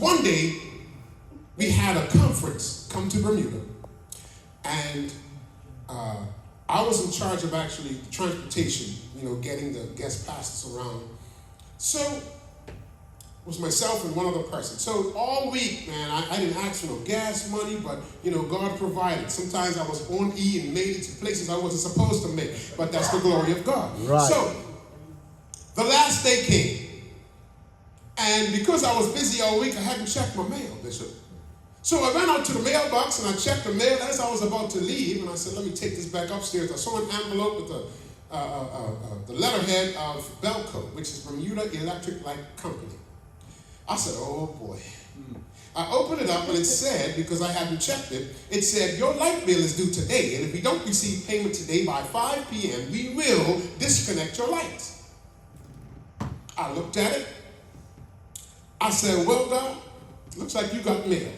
One day, we had a conference come to Bermuda, and I was in charge of actually transportation, getting the guest pastors around. So, it was myself and one other person. So all week, man, I didn't ask for no gas money, but, God provided. Sometimes I was on E and made it to places I wasn't supposed to make, but that's the glory of God. Right. So, the last day came, and because I was busy all week, I hadn't checked my mail, Bishop. So I ran out to the mailbox and I checked the mail as I was about to leave, and I said, let me take this back upstairs. I saw an envelope with the letterhead of Belco, which is Bermuda Electric Light Company. I said, oh boy. I opened it up and it said, because I hadn't checked it, it said, your light bill is due today, and if we don't receive payment today by 5 p.m., we will disconnect your lights. I looked at it. I said, well, God, looks like you got mail.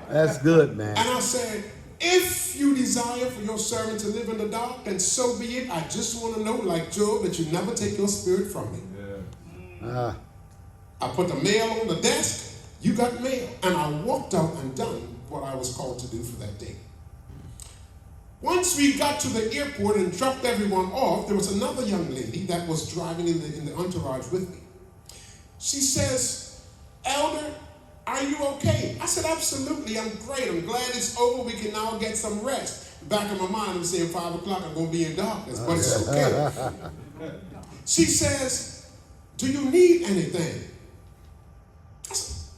That's good, man. And I said, if you desire for your servant to live in the dark, then so be it. I just want to know, like Job, that you never take your spirit from me. I put the mail on the desk. You got mail. And I walked out and done what I was called to do for that day. Once we got to the airport and dropped everyone off, there was another young lady that was driving in the entourage with me. She says, Elder, are you okay? I said, absolutely, I'm great. I'm glad it's over. We can now get some rest. Back in my mind, I'm saying 5 o'clock, I'm going to be in darkness, but it's okay. She says, do you need anything? I said,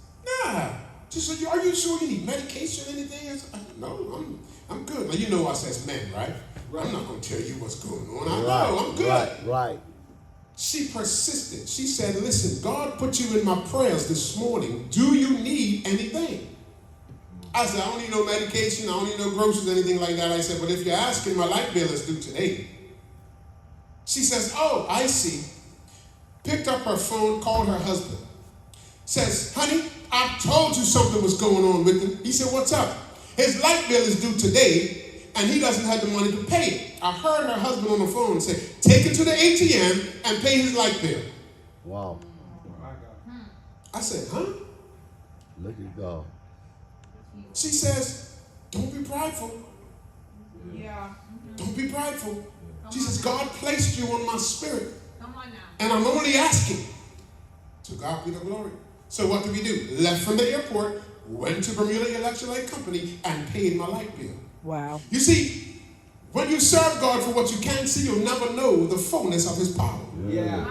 nah. She said, are you sure you need medication or anything? I said, no, I'm good. Now, you know us as men, right? I'm not going to tell you what's going on. I know, I'm good. Right. She persisted. She said, listen, God put you in my prayers this morning. Do you need anything? I said, I don't need no medication. I don't need no groceries, anything like that. I said, but if you're asking, my light bill is due today. She says, oh, I see. Picked up her phone, called her husband. Says, honey, I told you something was going on with him. He said, what's up? His light bill is due today, and he doesn't have the money to pay it. I heard her husband on the phone say, take it to the ATM and pay his light bill. Wow. I said, huh? Look at God. She says, don't be prideful. Yeah. Don't be prideful. She says, God placed you on my spirit. Come on now. And I'm only asking. To God be the glory. So what did we do? Left from the airport, went to Bermuda Electric Light Company, and paid my light bill. Wow. You see, when you serve God for what you can't see, you'll never know the fullness of his power. Yeah.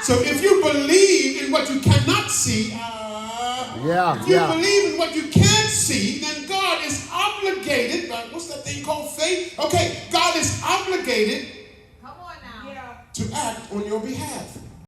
So if you believe in what you cannot see, if you believe in what you can't see, then God is obligated, what's that thing called faith? Okay, God is obligated Come on now. to act on your behalf.